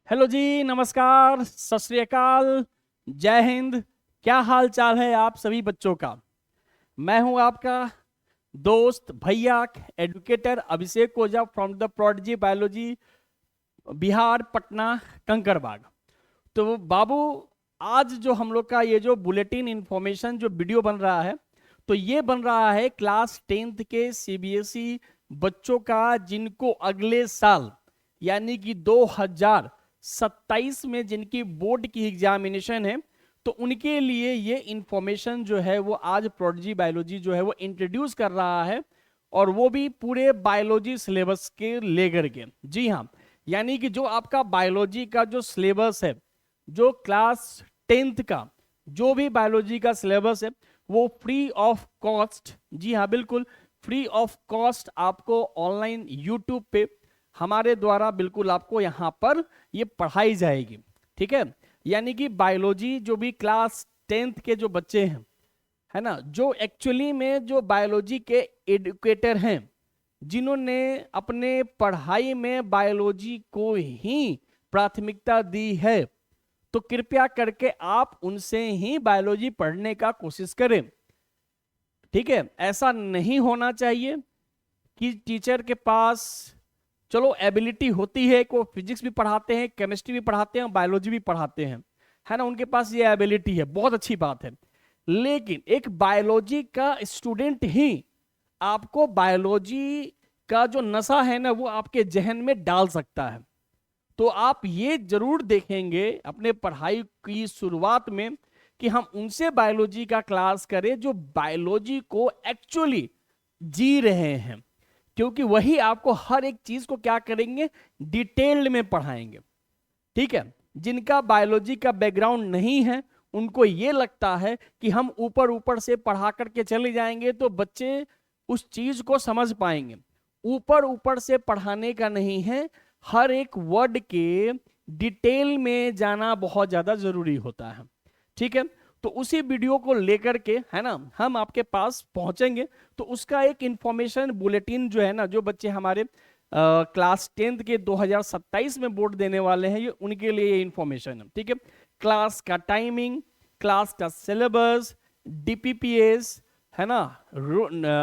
Hello जी, नमस्कार, सत श्री अकाल, जय हिंद। क्या हाल चाल है आप सभी बच्चों का। मैं हूं आपका दोस्त भैया educator Abhishek Ojha from the prodigy biology, Bihar, Patna, Kankarbagh. तो बाबू, आज जो हम लोग का ये जो बुलेटिन इंफॉर्मेशन जो वीडियो बन रहा है, तो ये बन रहा है क्लास 10th के सीबीएसई बच्चों का, जिनको अगले साल यानी कि 2027 में जिनकी बोर्ड की एग्जामिनेशन है, तो उनके लिए ये इंफॉर्मेशन जो है वो आज प्रोडिजी बायोलॉजी जो है वो इंट्रोड्यूस कर रहा है, और वो भी पूरे बायोलॉजी सिलेबस के लेकर के। जी हाँ, यानी कि जो आपका बायोलॉजी का जो सिलेबस है, जो क्लास 10th का जो भी बायोलॉजी का सिलेबस है, वो फ्री ऑफ कॉस्ट, जी हाँ बिल्कुल फ्री ऑफ कॉस्ट, आपको ऑनलाइन यूट्यूब पे हमारे द्वारा बिल्कुल आपको यहाँ पर ये पढ़ाई जाएगी। ठीक है, यानी कि बायोलॉजी जो भी क्लास 10th के जो बच्चे हैं, है ना, जो एक्चुअली में जो बायोलॉजी के एडुकेटर हैं, जिन्होंने अपने पढ़ाई में बायोलॉजी को ही प्राथमिकता दी है, तो कृपया करके आप उनसे ही बायोलॉजी पढ़ने का कोशिश करें। ठीक है, ऐसा नहीं होना चाहिए कि टीचर के पास चलो एबिलिटी होती है को फिजिक्स भी पढ़ाते हैं, केमिस्ट्री भी पढ़ाते हैं, बायोलॉजी भी पढ़ाते हैं, है ना, उनके पास ये एबिलिटी है, बहुत अच्छी बात है। लेकिन एक बायोलॉजी का स्टूडेंट ही आपको बायोलॉजी का जो नशा है ना वो आपके जहन में डाल सकता है। तो आप ये जरूर देखेंगे अपने पढ़ाई की शुरुआत में कि हम उनसे बायोलॉजी का क्लास करें जो बायोलॉजी को एक्चुअली जी रहे हैं, क्योंकि वही आपको हर एक चीज को क्या करेंगे, डिटेल्ड में पढ़ाएंगे। ठीक है, जिनका बायोलॉजी का बैकग्राउंड नहीं है, उनको ये लगता है कि हम ऊपर ऊपर से पढ़ा करके चले जाएंगे तो बच्चे उस चीज को समझ पाएंगे। ऊपर ऊपर से पढ़ाने का नहीं है, हर एक वर्ड के डिटेल में जाना बहुत ज्यादा जरूरी होता है। ठीक है, तो उसी वीडियो को लेकर के, है ना, हम आपके पास पहुंचेंगे। तो उसका एक इंफॉर्मेशन बुलेटिन जो है ना, जो बच्चे हमारे क्लास 10th के 2027 में बोर्ड देने वाले हैं, ये उनके लिए ये इंफॉर्मेशन है। ठीक है, क्लास का टाइमिंग, क्लास का सिलेबस, डीपीपीएस, है ना,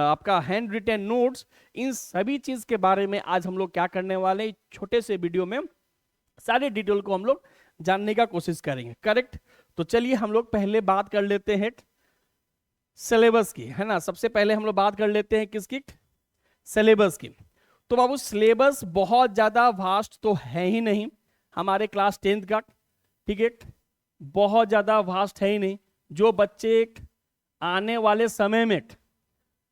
आपका हैंड रिटन नोट्स, इन सभी चीज के बारे में आज हम लोग क्या करने वाले हैं, छोटे से वीडियो में सारे डिटेल को हम लोग जानने का कोशिश करेंगे। करेक्ट, तो चलिए हम लोग पहले बात कर लेते हैं सिलेबस की, है ना। सबसे पहले हम लोग बात कर लेते हैं किसकी, सिलेबस की। तो बाबू सिलेबस बहुत ज्यादा वास्ट तो है ही नहीं हमारे क्लास 10th का। ठीक है, बहुत ज्यादा वास्ट है ही नहीं। जो बच्चे आने वाले समय में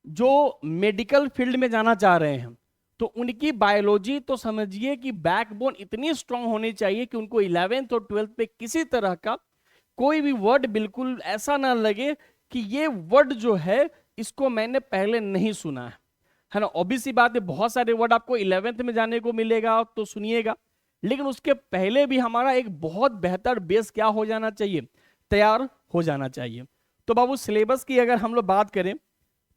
जो मेडिकल फील्ड में जाना चाह रहे हैं, तो उनकी बायोलॉजी तो समझिए कि बैकबोन इतनी स्ट्रांग होनी चाहिए कि उनको 11th और 12th पे किसी तरह का कोई भी वर्ड बिल्कुल ऐसा ना लगे कि ये वर्ड जो है इसको मैंने पहले नहीं सुना है ना। ऑब्वियसली बात है, बहुत सारे वर्ड आपको 11th में जाने को मिलेगा तो सुनिएगा, लेकिन उसके पहले भी हमारा एक बहुत बेहतर बेस क्या हो जाना चाहिए, तैयार हो जाना चाहिए। तो बाबू सिलेबस की अगर हम लोग बात करें,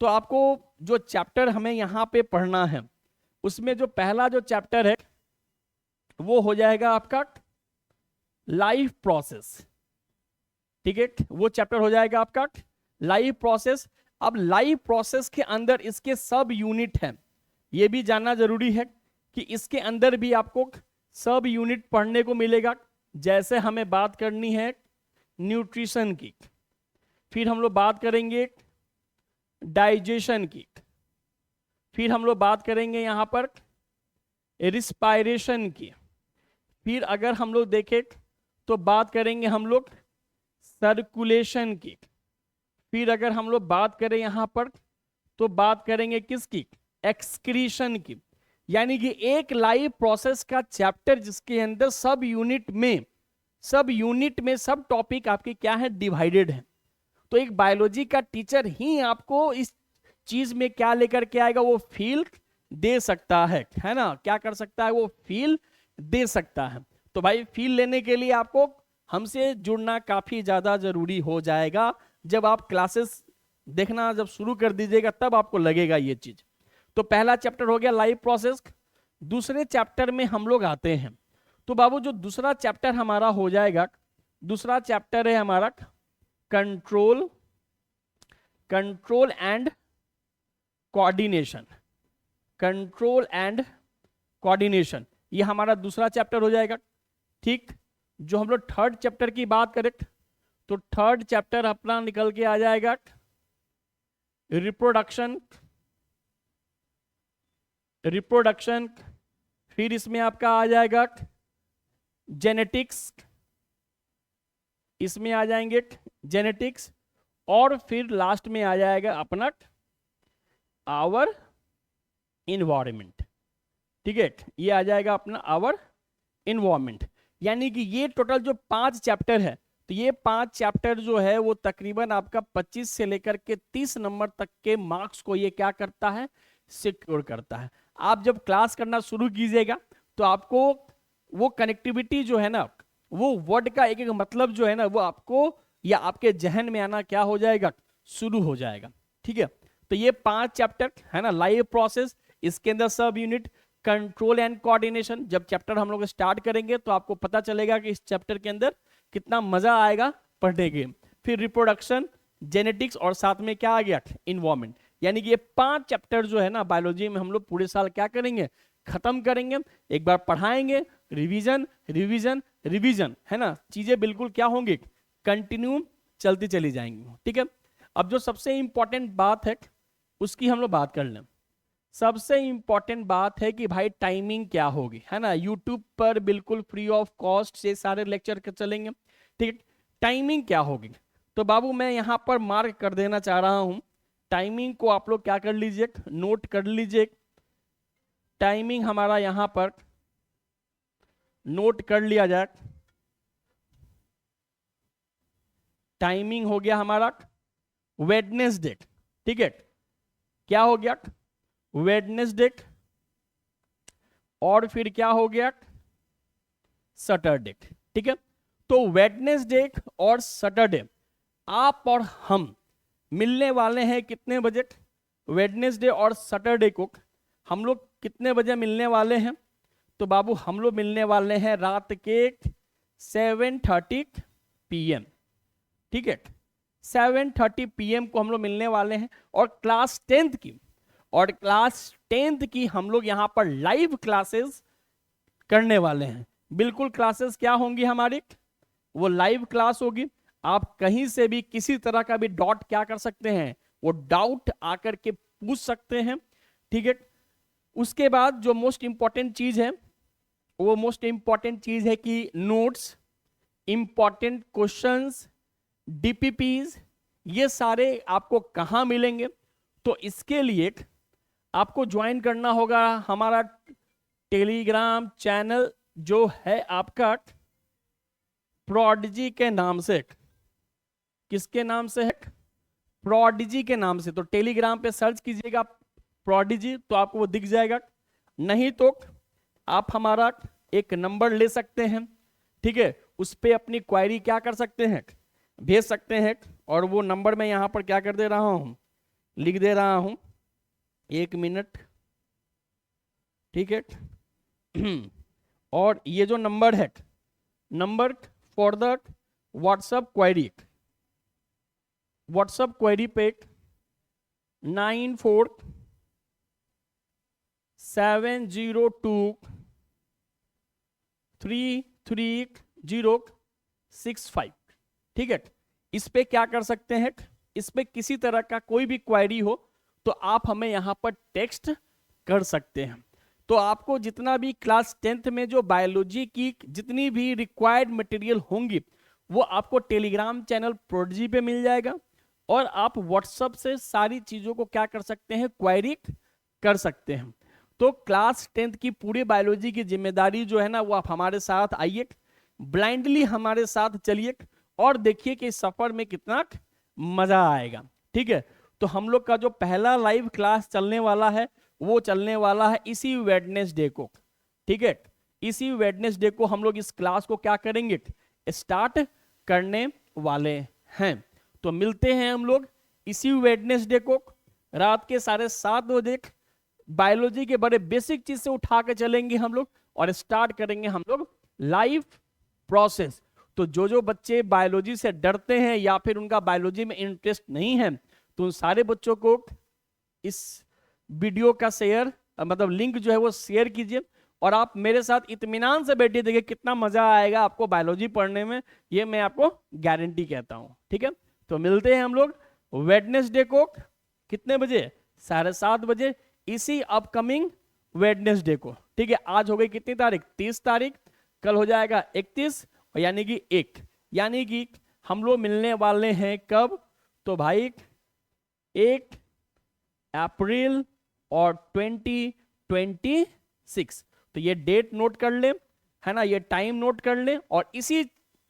तो आपको जो चैप्टर हमें यहाँ पे पढ़ना है, उसमें जो पहला जो चैप्टर है वो हो जाएगा आपका लाइफ प्रोसेस। ठीक है, वो चैप्टर हो जाएगा आपका लाइफ प्रोसेस। अब लाइफ प्रोसेस के अंदर इसके सब यूनिट हैं, ये भी जानना जरूरी है कि इसके अंदर भी आपको सब यूनिट पढ़ने को मिलेगा। जैसे हमें बात करनी है न्यूट्रिशन की, फिर हम लोग बात करेंगे डाइजेशन की, फिर हम लोग बात करेंगे यहां पर रिस्पायरेशन की, फिर अगर हम लोग देखें तो बात करेंगे हम लोग सर्कुलेशन की, फिर अगर हम लोग बात करें यहां पर तो बात करेंगे किसकी, एक्सक्रीशन की। यानी कि एक लाइफ प्रोसेस का चैप्टर जिसके अंदर सब यूनिट में सब टॉपिक आपके क्या है, डिवाइडेड है। तो एक बायोलॉजी का टीचर ही आपको इस चीज में क्या लेकर के आएगा, वो फील दे सकता है ना, क्या कर सकता है, वो फील दे सकता है। तो भाई फील लेने के लिए आपको हमसे जुड़ना काफी ज्यादा जरूरी हो जाएगा। जब आप क्लासेस देखना जब शुरू कर दीजिएगा तब आपको लगेगा ये चीज। तो पहला चैप्टर हो गया लाइफ प्रोसेस। दूसरे चैप्टर में हम लोग आते हैं तो बाबू जो दूसरा चैप्टर हमारा हो जाएगा, दूसरा चैप्टर है हमारा control and coordination. Control and coordination, ये हमारा दूसरा चैप्टर हो जाएगा। ठीक, जो हम लोग थर्ड चैप्टर की बात करें तो थर्ड चैप्टर अपना निकल के आ जाएगा रिप्रोडक्शन। फिर इसमें आपका आ जाएगा जेनेटिक्स, इसमें आ जाएंगे जेनेटिक्स, और फिर लास्ट में आ जाएगा अपना आवर इन्वायरमेंट। ठीक है, ये आ जाएगा अपना आवर इन्वायरमेंट। यानी कि ये टोटल जो 5 चैप्टर है, तो ये 5 चैप्टर जो है वो तकरीबन आपका 25 से लेकर के 30 नंबर तक के मार्क्स को ये क्या करता है, सिक्योर करता है। आप जब क्लास करना शुरू कीजिएगा तो आपको वो कनेक्टिविटी जो है ना, वो वर्ड का एक एक मतलब जो है ना, वो आपको या आपके जहन में आना क्या हो जाएगा, शुरू हो जाएगा। ठीक है, तो ये 5 चैप्टर है ना, लाइव प्रोसेस, इसके अंदर सब यूनिट, कंट्रोल एंड कोऑर्डिनेशन। जब चैप्टर हम लोग स्टार्ट करेंगे तो आपको पता चलेगा कि इस चैप्टर के अंदर कितना मजा आएगा पढ़ने के। फिर रिप्रोडक्शन, जेनेटिक्स, और साथ में क्या आ गया, इन्वायरमेंट। यानी कि ये 5 चैप्टर जो है ना बायोलॉजी में हम लोग पूरे साल क्या करेंगे, खत्म करेंगे। एक बार पढ़ाएंगे, रिवीजन रिवीजन रिवीजन, है ना, चीजें बिल्कुल क्या होंगी, कंटिन्यू चलती चली जाएंगी। ठीक है, अब जो सबसे इंपॉर्टेंट बात है उसकी हम लोग बात कर लें। सबसे इंपॉर्टेंट बात है कि भाई टाइमिंग क्या होगी, है ना। यूट्यूब पर बिल्कुल फ्री ऑफ कॉस्ट से सारे लेक्चर चलेंगे। ठीक है, टाइमिंग क्या होगी, तो बाबू मैं यहाँ पर मार्क कर देना चाह रहा हूँ। टाइमिंग को आप लोग क्या कर लीजिए, नोट कर लीजिए। टाइमिंग हमारा यहाँ पर नोट कर लिया जाए। टाइमिंग हो गया हमारा वेडनेसडे। ठीक है, क्या हो गया, वेडनेसडे, और फिर क्या हो गया, सैटरडे। ठीक है, तो वेडनेसडे और सैटरडे आप और हम मिलने वाले हैं कितने बजे, वेडनेसडे और सैटरडे को हम लोग कितने बजे मिलने वाले हैं, तो बाबू हम लोग मिलने वाले हैं रात के 7:30 PM। ठीक है, 7:30 PM को हम लोग मिलने वाले हैं। और क्लास 10th की हम लोग यहाँ पर लाइव क्लासेस करने वाले हैं। बिल्कुल क्लासेस क्या होंगी हमारी, वो लाइव क्लास होगी। आप कहीं से भी किसी तरह का भी डाउट क्या कर सकते हैं, वो डाउट आकर के पूछ सकते हैं। ठीक है, उसके बाद जो मोस्ट इंपॉर्टेंट चीज है, वो मोस्ट इंपॉर्टेंट चीज है कि नोट्स, इंपॉर्टेंट क्वेश्चंस, DPPs, ये सारे आपको कहाँ मिलेंगे, तो इसके लिए आपको ज्वाइन करना होगा हमारा टेलीग्राम चैनल जो है आपका प्रोडिजी के नाम से। किसके नाम से है, प्रोडिजी के नाम से। तो टेलीग्राम पे सर्च कीजिएगा प्रोडिजी, तो आपको वो दिख जाएगा। नहीं तो आप हमारा एक नंबर ले सकते हैं। ठीक है, उस पर अपनी क्वायरी क्या कर सकते हैं, भेज सकते हैं। और वो नंबर मैं यहाँ पर क्या कर दे रहा हूँ, लिख दे रहा हूँ, 1 मिनट। ठीक है, और ये जो नंबर है, number for the WhatsApp query, WhatsApp query पे 9470233065। ठीक है, इस पे क्या कर सकते हैं, इस पे किसी तरह का कोई भी क्वेरी हो तो आप हमें यहां पर टेक्स्ट कर सकते हैं। तो आपको जितना भी क्लास 10th में जो बायोलॉजी की जितनी भी रिक्वायर्ड मटेरियल होंगी वो आपको टेलीग्राम चैनल प्रोडिजी पे मिल जाएगा। और आप व्हाट्सएप से सारी चीजों को क्या कर सकते हैं, क्वेरी कर सकते हैं। तो क्लास 10th की पूरी बायोलॉजी की जिम्मेदारी जो है ना, वो आप हमारे साथ आइए, ब्लाइंडली हमारे साथ चलिए और देखिए कि इस सफर में कितना मजा आएगा। ठीक है, तो हम लोग का जो पहला लाइव क्लास चलने वाला है वो चलने वाला है इसी वेडनेसडे को। ठीक है, इसी वेडनेसडे को हम लोग इस क्लास को क्या करेंगे, स्टार्ट करने वाले हैं। तो मिलते हैं हम लोग इसी वेडनेसडे को रात के 7:30 बजे। बायोलॉजी के बड़े बेसिक चीज से उठा के चलेंगे हम लोग और स्टार्ट करेंगे हम लोग लाइफ प्रोसेस। तो जो जो बच्चे बायोलॉजी से डरते हैं या फिर उनका बायोलॉजी में इंटरेस्ट नहीं है, तो उन सारे बच्चों को इस वीडियो का शेयर, मतलब लिंक जो है वो शेयर कीजिए, और आप मेरे साथ इत्मीनान से बैठिए, देखिए कितना मजा आएगा आपको बायोलॉजी पढ़ने में, ये मैं आपको गारंटी कहता हूं। ठीक है, तो मिलते हैं हम लोग वेडनेसडे को कितने बजे, 7:30 बजे, इसी अपकमिंग वेडनेसडे को। ठीक है, आज हो गई कितनी तारीख, 30 तारीख, कल हो जाएगा 31, और यानी कि 1, यानी कि हम लोग मिलने वाले हैं कब, तो भाई 1 अप्रैल और 2026। तो ये डेट नोट कर ले, है ना, ये टाइम नोट कर ले, और इसी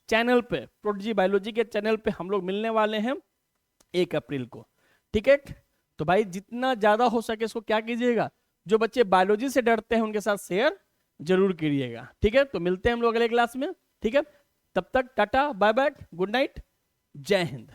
चैनल पे, प्रोडिजी बायोलॉजी के चैनल पे हम लोग मिलने वाले हैं 1 अप्रैल को। ठीक है, तो भाई जितना ज्यादा हो सके इसको क्या कीजिएगा, जो बच्चे बायोलॉजी से डरते हैं उनके साथ शेयर जरूर करिएगा। ठीक है, तो मिलते हैं हम लोग अगले क्लास में। ठीक है, तब तक tata bye bye, good night, जय हिंद।